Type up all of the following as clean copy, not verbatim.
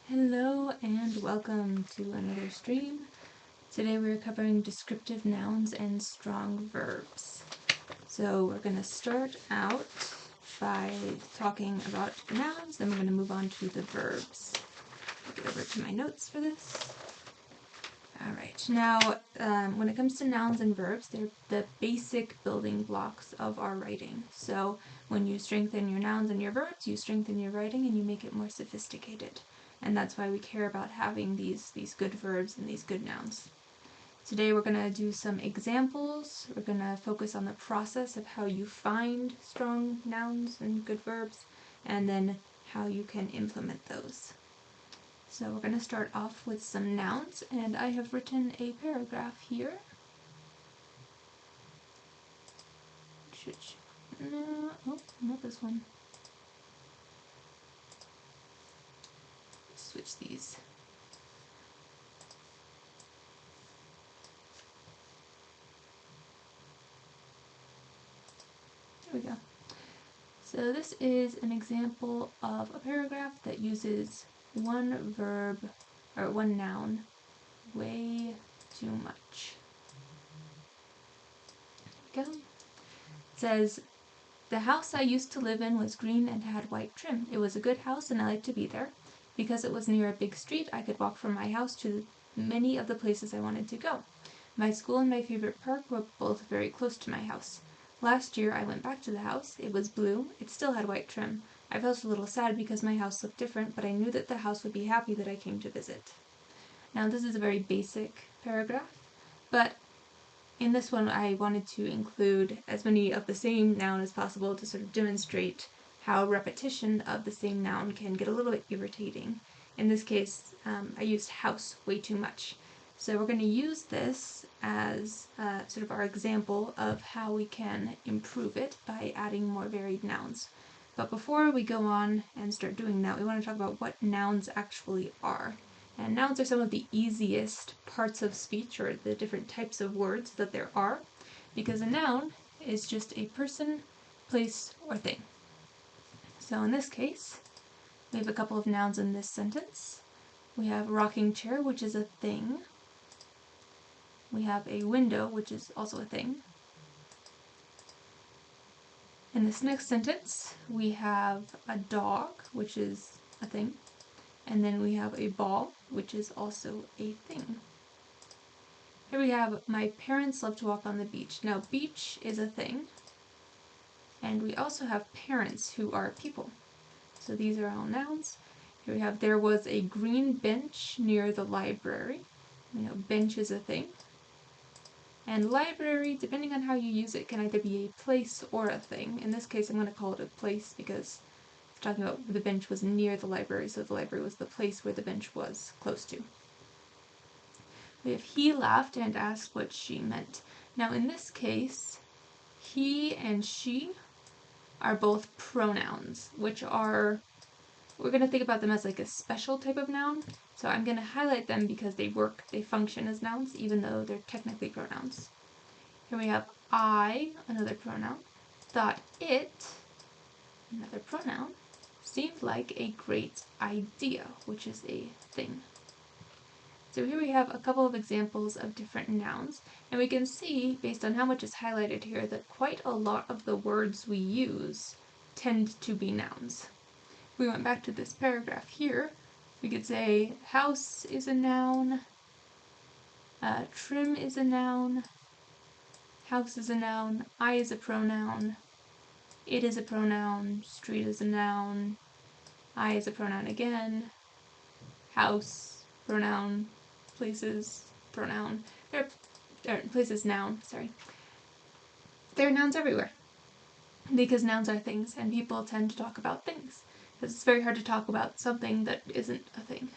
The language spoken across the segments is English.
Hello and welcome to another stream. Today we're covering descriptive nouns and strong verbs. So we're going to start out by talking about nouns, then we're going to move on to the verbs. I'll get over to my notes for this. Alright, now when it comes to nouns and verbs, they're the basic building blocks of our writing. So when you strengthen your nouns and your verbs, you strengthen your writing and you make it more sophisticated. And that's why we care about having these good verbs and these good nouns. Today we're going to do some examples. We're going to focus on the process of how you find strong nouns and good verbs, and then how you can implement those. So we're going to start off with some nouns, and I have written a paragraph here. No, oh, not this one. Switch these. There we go. So this is an example of a paragraph that uses one verb, or one noun, way too much. There we go. It says, "The house I used to live in was green and had white trim. It was a good house and I liked to be there. Because it was near a big street, I could walk from my house to many of the places I wanted to go. My school and my favorite park were both very close to my house. Last year I went back to the house. It was blue. It still had white trim. I felt a little sad because my house looked different, but I knew that the house would be happy that I came to visit." Now this is a very basic paragraph, but in this one I wanted to include as many of the same noun as possible to sort of demonstrate how repetition of the same noun can get a little bit irritating. In this case, I used house way too much. So we're going to use this as sort of our example of how we can improve it by adding more varied nouns. But before we go on and start doing that, we want to talk about what nouns actually are. And nouns are some of the easiest parts of speech, or the different types of words that there are, because a noun is just a person, place, or thing. So in this case, we have a couple of nouns in this sentence. We have rocking chair, which is a thing. We have a window, which is also a thing. In this next sentence, we have a dog, which is a thing. And then we have a ball, which is also a thing. Here we have, my parents love to walk on the beach. Now, beach is a thing. And we also have parents, who are people. So these are all nouns. Here we have, there was a green bench near the library. You know, bench is a thing. And library, depending on how you use it, can either be a place or a thing. In this case, I'm going to call it a place because it's talking about the bench was near the library, so the library was the place where the bench was close to. We have, he laughed and asked what she meant. Now in this case, he and she are both pronouns, which are, we're going to think about them as like a special type of noun. So I'm going to highlight them because they function as nouns, even though they're technically pronouns. Here we have I, another pronoun, thought it, another pronoun, seemed like a great idea, which is a thing. So here we have a couple of examples of different nouns, and we can see, based on how much is highlighted here, that quite a lot of the words we use tend to be nouns. If we went back to this paragraph here, we could say house is a noun, trim is a noun, house is a noun, I is a pronoun, it is a pronoun, street is a noun, I is a pronoun again, house, pronoun, places, pronoun, places, noun, sorry. There are nouns everywhere, because nouns are things, and people tend to talk about things, because it's very hard to talk about something that isn't a thing.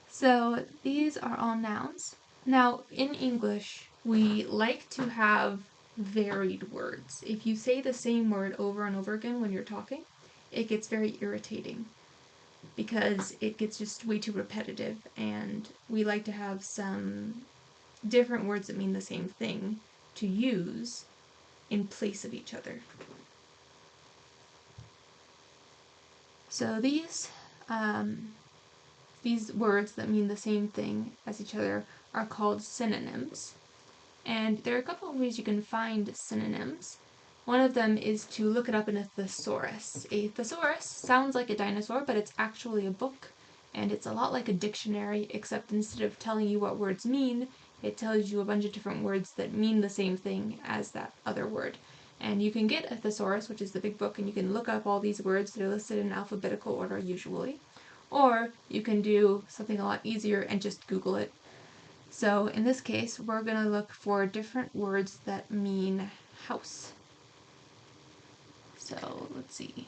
So these are all nouns. Now, in English, we like to have varied words. If you say the same word over and over again when you're talking, it gets very irritating because it gets just way too repetitive, and we like to have some different words that mean the same thing to use in place of each other. So these these words that mean the same thing as each other are called synonyms. And there are a couple of ways you can find synonyms. One of them is to look it up in a thesaurus. A thesaurus sounds like a dinosaur, but it's actually a book, and it's a lot like a dictionary, except instead of telling you what words mean, it tells you a bunch of different words that mean the same thing as that other word. And you can get a thesaurus, which is the big book, and you can look up all these words that are listed in alphabetical order usually. Or you can do something a lot easier and just Google it. So in this case, we're going to look for different words that mean house. So let's see,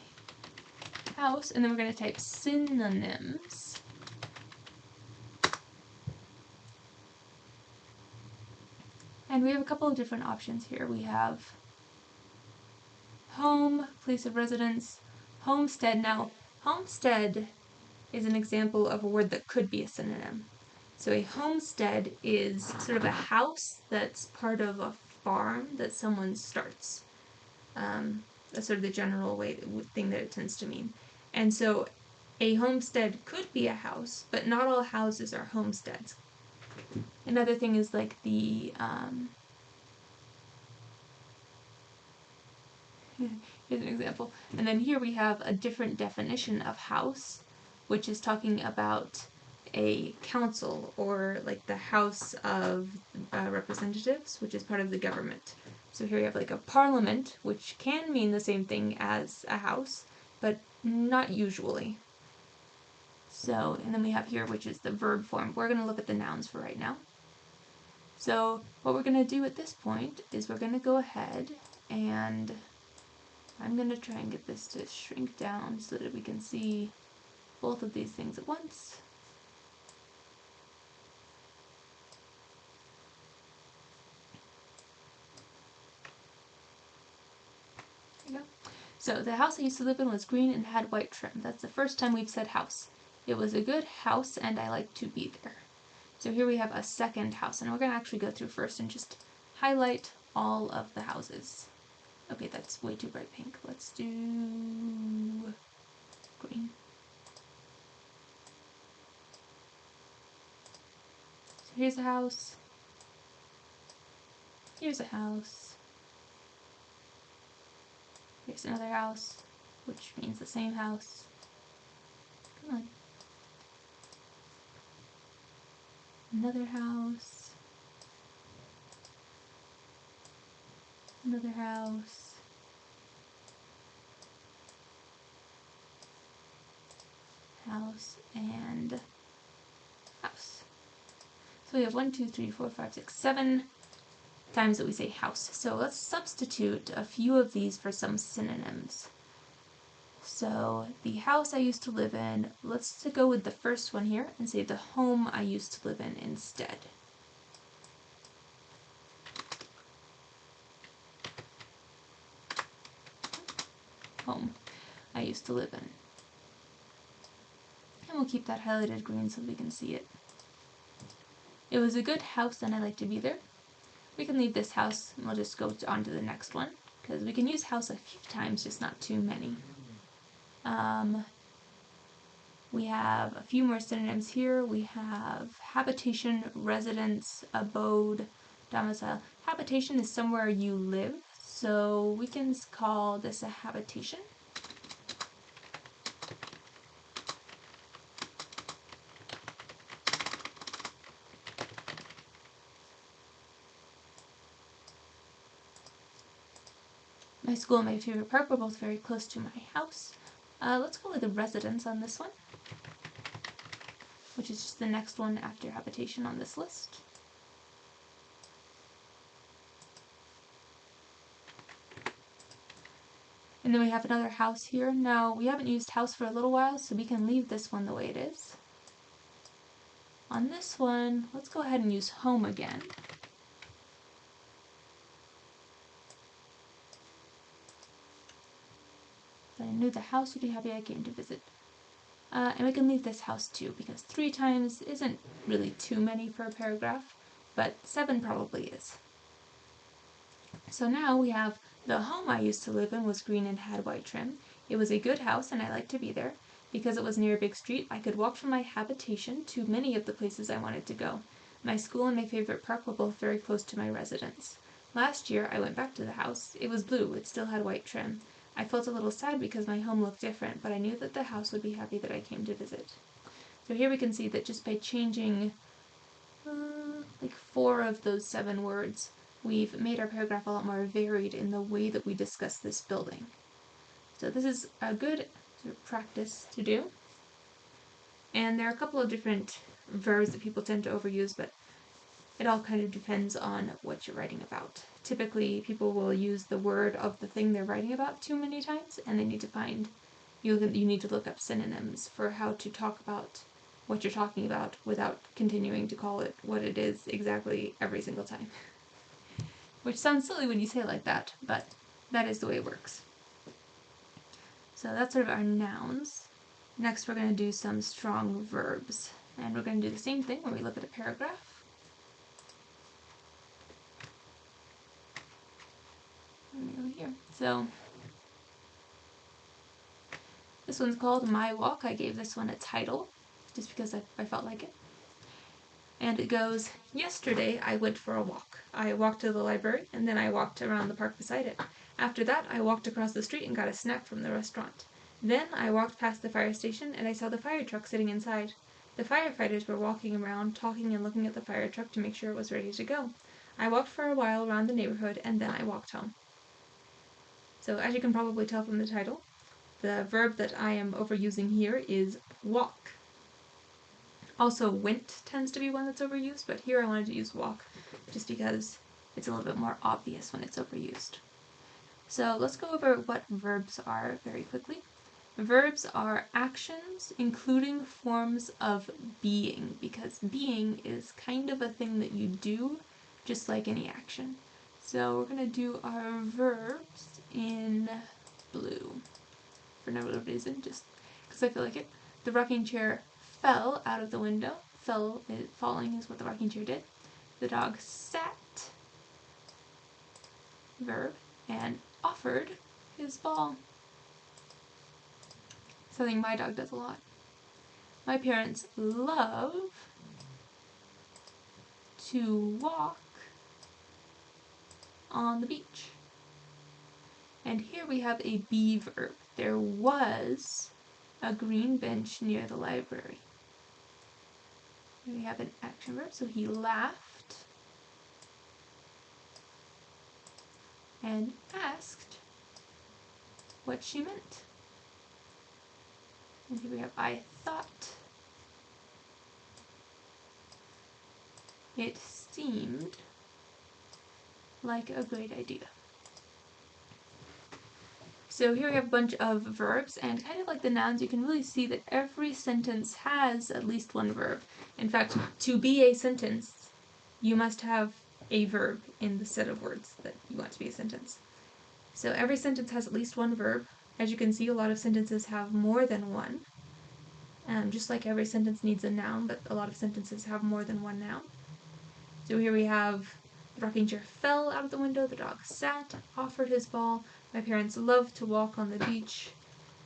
house, and then we're going to type synonyms. And we have a couple of different options here. We have home, place of residence, homestead. Now, homestead is an example of a word that could be a synonym. So a homestead is sort of a house that's part of a farm that someone starts. That's sort of the general thing that it tends to mean. And so a homestead could be a house, but not all houses are homesteads. Another thing is like the, here's an example. And then here we have a different definition of house, which is talking about a council, or like the House of Representatives, which is part of the government. So here we have like a parliament, which can mean the same thing as a house, but not usually. So, and then we have here, which is the verb form. We're going to look at the nouns for right now. So what we're going to do at this point is we're going to go ahead and I'm going to try and get this to shrink down so that we can see both of these things at once. There you go. So the house I used to live in was green and had white trim. That's the first time we've said house. It was a good house and I like to be there. So here we have a second house, and we're going to actually go through first and just highlight all of the houses. Okay, that's way too bright pink. Let's do green. So here's a house. Here's a house. Here's another house, which means the same house. Come on. Another house. Another house. House and house. So we have 1, 2, 3, 4, 5, 6, 7 times that we say house. So let's substitute a few of these for some synonyms. So the house I used to live in, let's go with the first one here and say the home I used to live in instead. Home I used to live in. And we'll keep that highlighted green so we can see it. It was a good house and I like to be there. We can leave this house and we'll just go on to the next one, because we can use house a few times, just not too many. We have a few more synonyms here. We have habitation, residence, abode, domicile. Habitation is somewhere you live, so we can call this a habitation. My school and my favorite park were both very close to my house. Let's go with the residence on this one, which is just the next one after habitation on this list. And then we have another house here. Now, we haven't used house for a little while, so we can leave this one the way it is. On this one, let's go ahead and use home again. If I knew the house would be happy I came to visit. And we can leave this house too, because 3 times isn't really too many for a paragraph, but 7 probably is. So now we have the home I used to live in was green and had white trim. It was a good house and I liked to be there. Because it was near a big street, I could walk from my habitation to many of the places I wanted to go. My school and my favorite park were both very close to my residence. Last year, I went back to the house. It was blue. It still had white trim. I felt a little sad because my home looked different, but I knew that the house would be happy that I came to visit. So here we can see that just by changing like 4 of those 7 words, we've made our paragraph a lot more varied in the way that we discuss this building. So this is a good sort of practice to do. And there are a couple of different verbs that people tend to overuse, but it all kind of depends on what you're writing about. Typically, people will use the word of the thing they're writing about too many times, and they need to find, you need to look up synonyms for how to talk about what you're talking about without continuing to call it what it is exactly every single time. Which sounds silly when you say it like that, but that is the way it works. So that's sort of our nouns. Next we're going to do some strong verbs. And we're going to do the same thing when we look at a paragraph. Here. So this one's called My Walk. I gave this one a title just because I felt like it. And it goes, yesterday I went for a walk. I walked to the library and then I walked around the park beside it. After that I walked across the street and got a snack from the restaurant. Then I walked past the fire station and I saw the fire truck sitting inside. The firefighters were walking around, talking and looking at the fire truck to make sure it was ready to go. I walked for a while around the neighborhood and then I walked home. So as you can probably tell from the title, the verb that I am overusing here is walk. Also, went tends to be one that's overused, but here I wanted to use walk just because it's a little bit more obvious when it's overused. So let's go over what verbs are very quickly. Verbs are actions including forms of being, because being is kind of a thing that you do just like any action. So we're going to do our verbs in blue for no real reason, just because I feel like it. The rocking chair fell out of the window. Falling is what the rocking chair did. The dog sat, verb, and offered his ball. Something my dog does a lot. My parents love to walk on the beach. And here we have a be verb. There was a green bench near the library. We have an action verb, so he laughed and asked what she meant. And here we have I thought it seemed like a great idea. So here we have a bunch of verbs, and kind of like the nouns, you can really see that every sentence has at least one verb. In fact, to be a sentence, you must have a verb in the set of words that you want to be a sentence. So every sentence has at least one verb. As you can see, a lot of sentences have more than one. Just like every sentence needs a noun, but a lot of sentences have more than one noun. So here we have the rocking chair fell out of the window, the dog sat, offered his ball, my parents love to walk on the beach,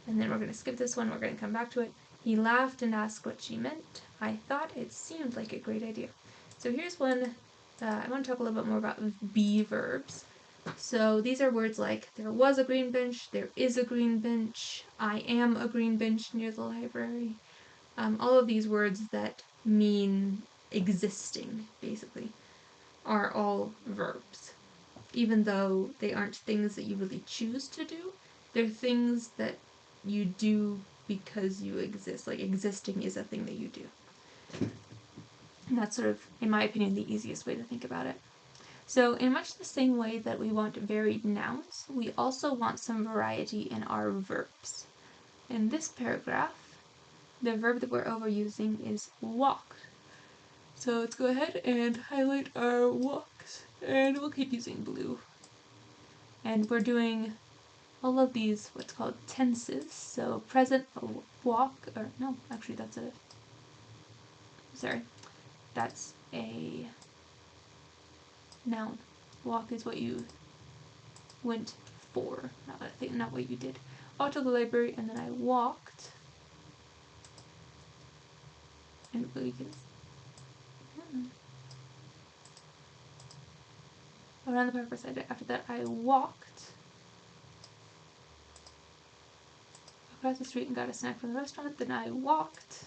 and then we're going to skip this one, we're going to come back to it. He laughed and asked what she meant. I thought it seemed like a great idea. So here's one, I want to talk a little bit more about be verbs. So these are words like there was a green bench, there is a green bench, I am a green bench near the library. All of these words that mean existing, basically, are all verbs. Even though they aren't things that you really choose to do, they're things that you do because you exist. Like, existing is a thing that you do. And that's sort of, in my opinion, the easiest way to think about it. So in much the same way that we want varied nouns, we also want some variety in our verbs. In this paragraph, the verb that we're overusing is walk. So let's go ahead and highlight our walks, and we'll keep using blue. And we're doing all of these what's called tenses. So present, walk, or no, actually that's that's a noun. Walk is what you went for, not what you did. Walked to the library and then I walked And we can around the park beside it. After that, I walked across the street and got a snack from the restaurant. Then I walked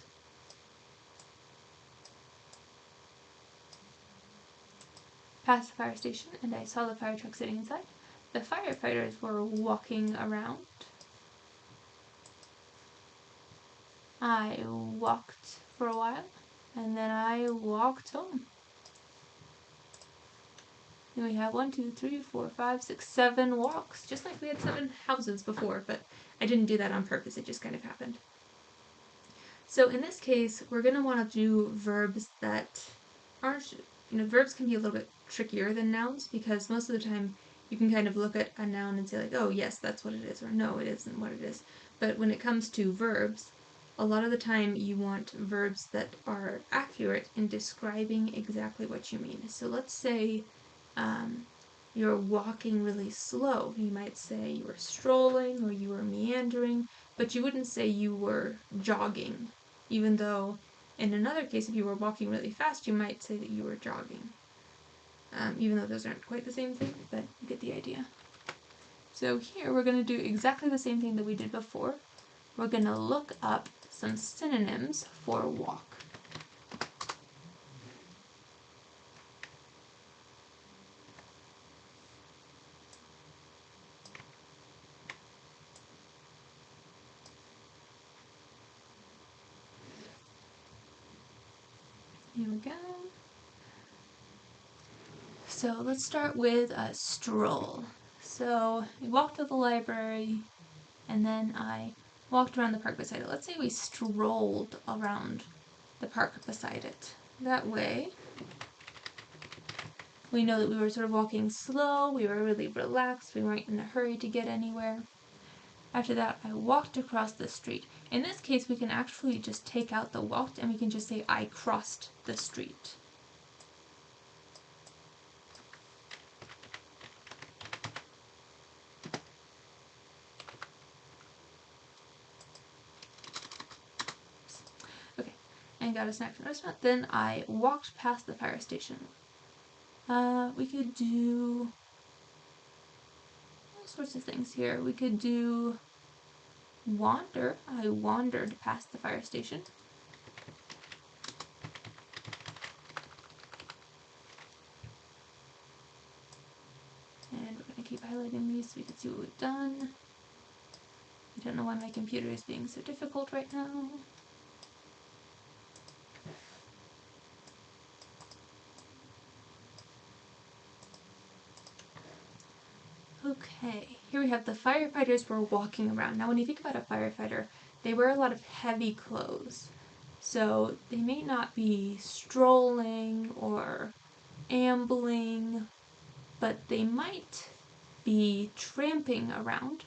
past the fire station and I saw the fire truck sitting inside. The firefighters were walking around. I walked for a while and then I walked home. Then we have 1, 2, 3, 4, 5, 6, 7 walks, just like we had 7 houses before, but I didn't do that on purpose, it just kind of happened. So in this case, we're going to want to do verbs that aren't, verbs can be a little bit trickier than nouns because most of the time you can kind of look at a noun and say like, oh yes, that's what it is, or no, it isn't what it is. But when it comes to verbs, a lot of the time you want verbs that are accurate in describing exactly what you mean. So let's say you're walking really slow. You might say you were strolling or you were meandering, but you wouldn't say you were jogging, even though in another case, if you were walking really fast, you might say that you were jogging. Even though those aren't quite the same thing, but you get the idea. So here we're going to do exactly the same thing that we did before. We're going to look up some synonyms for walk. Here we go. So let's start with a stroll. So we walked to the library and then I walked around the park beside it. Let's say we strolled around the park beside it. That way we know that we were sort of walking slow, we were really relaxed, we weren't in a hurry to get anywhere. After that, I walked across the street. In this case, we can actually just take out the walked and we can just say I crossed the street. Okay, and got a snack from the restaurant. Then I walked past the fire station. We could do all sorts of things here. We could do wander. I wandered past the fire station. And we're going to keep highlighting these so we can see what we've done. I don't know why my computer is being so difficult right now. Okay, here we have the firefighters were walking around. Now when you think about a firefighter, they wear a lot of heavy clothes. So they may not be strolling or ambling, but they might be tramping around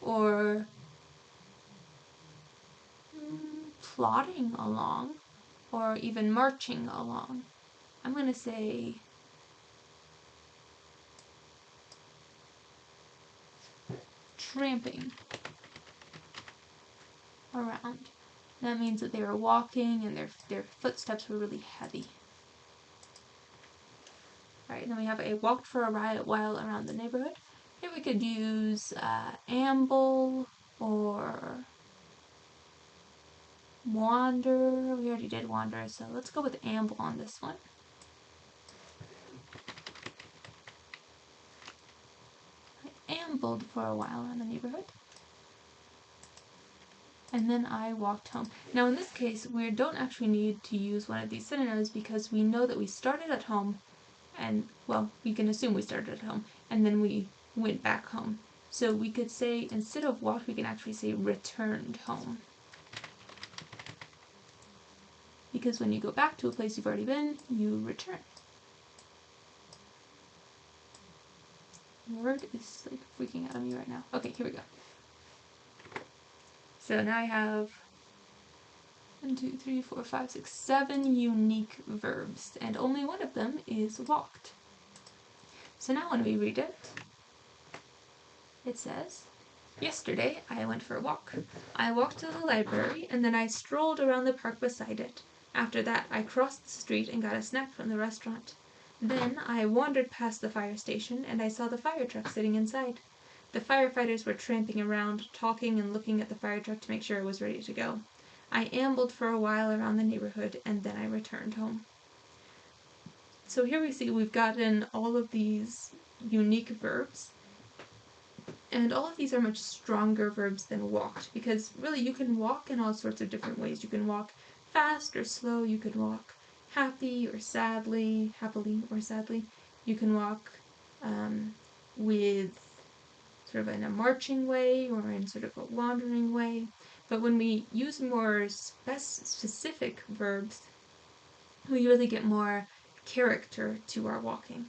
or plodding along or even marching along. I'm going to say tramping around. That means that they were walking and their footsteps were really heavy. Alright, then we have a walked for a while around the neighborhood. Here we could use amble or wander. We already did wander, so let's go with amble on this one. I ambled for a while around the neighborhood. And then I walked home. Now in this case, we don't actually need to use one of these synonyms because we know that we started at home and, well, we can assume we started at home and then we went back home. So we could say, instead of walked, we can actually say returned home. Because when you go back to a place you've already been, you return. Word is like freaking out on me right now. Okay, here we go. So now I have 1, 2, 3, 4, 5, 6, 7 unique verbs, and only one of them is walked. So now when we read it, it says, yesterday I went for a walk. I walked to the library and then I strolled around the park beside it. After that, I crossed the street and got a snack from the restaurant. Then I wandered past the fire station and I saw the fire truck sitting inside. The firefighters were tramping around, talking and looking at the fire truck to make sure it was ready to go. I ambled for a while around the neighborhood and then I returned home. So here we see we've gotten all of these unique verbs, and all of these are much stronger verbs than walked, because really you can walk in all sorts of different ways. You can walk fast or slow, you can walk happy or sadly, happily or sadly. You can walk with sort of in a marching way or in sort of a wandering way. But when we use more specific verbs, we really get more character to our walking.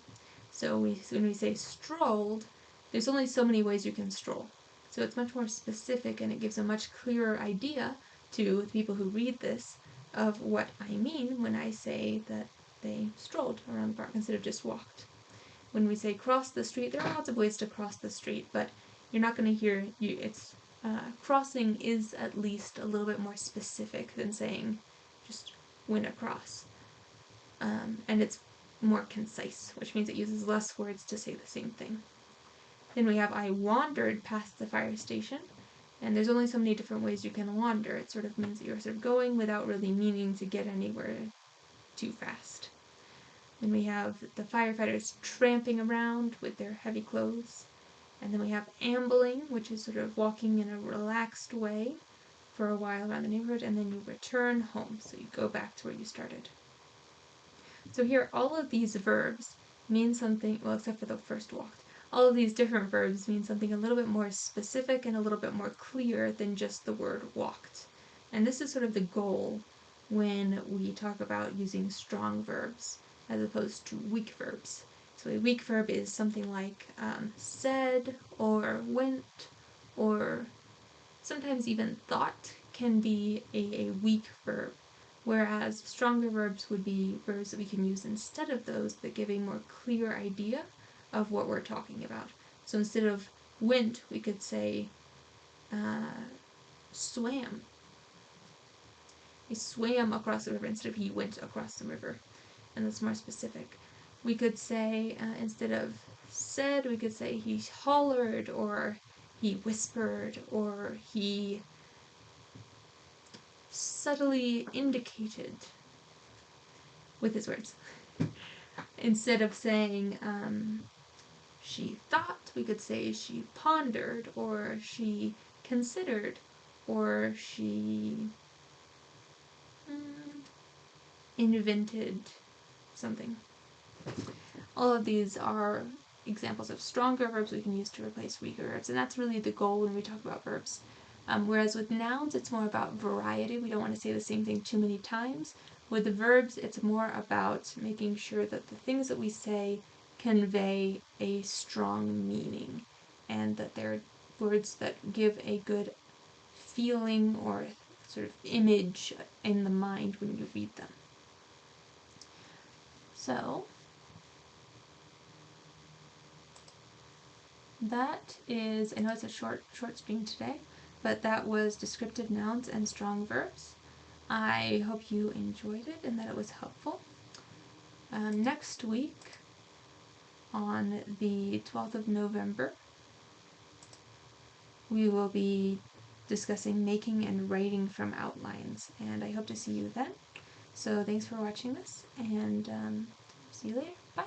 So when we say strolled, there's only so many ways you can stroll. So it's much more specific and it gives a much clearer idea to the people who read this of what I mean when I say that they strolled around the park instead of just walked. When we say cross the street, there are lots of ways to cross the street, but you're not going to hear crossing is at least a little bit more specific than saying just went across. And it's more concise, which means it uses less words to say the same thing. Then we have I wandered past the fire station, and there's only so many different ways you can wander. It sort of means that you're sort of going without really meaning to get anywhere too fast. Then we have the firefighters tramping around with their heavy clothes. And then we have ambling, which is sort of walking in a relaxed way for a while around the neighborhood, and then you return home, so you go back to where you started. So here, all of these verbs mean something, well, except for the first walked. All of these different verbs mean something a little bit more specific and a little bit more clear than just the word walked. And this is sort of the goal when we talk about using strong verbs as opposed to weak verbs. So a weak verb is something like said or went, or sometimes even thought can be a weak verb, whereas stronger verbs would be verbs that we can use instead of those that give a more clear idea of what we're talking about. So instead of went, we could say swam. He swam across the river instead of he went across the river, and that's more specific. We could say, instead of said, we could say he hollered, or he whispered, or he subtly indicated with his words. Instead of saying she thought, we could say she pondered, or she considered, or she invented something. All of these are examples of stronger verbs we can use to replace weaker verbs, and that's really the goal when we talk about verbs. Whereas with nouns, it's more about variety. We don't want to say the same thing too many times. With the verbs, it's more about making sure that the things that we say convey a strong meaning, and that they're words that give a good feeling or sort of image in the mind when you read them. So that is, I know it's a short stream today, but that was descriptive nouns and strong verbs. I hope you enjoyed it and that it was helpful. Next week, on the 12th of November, we will be discussing making and writing from outlines, and I hope to see you then. So thanks for watching this, and see you later. Bye!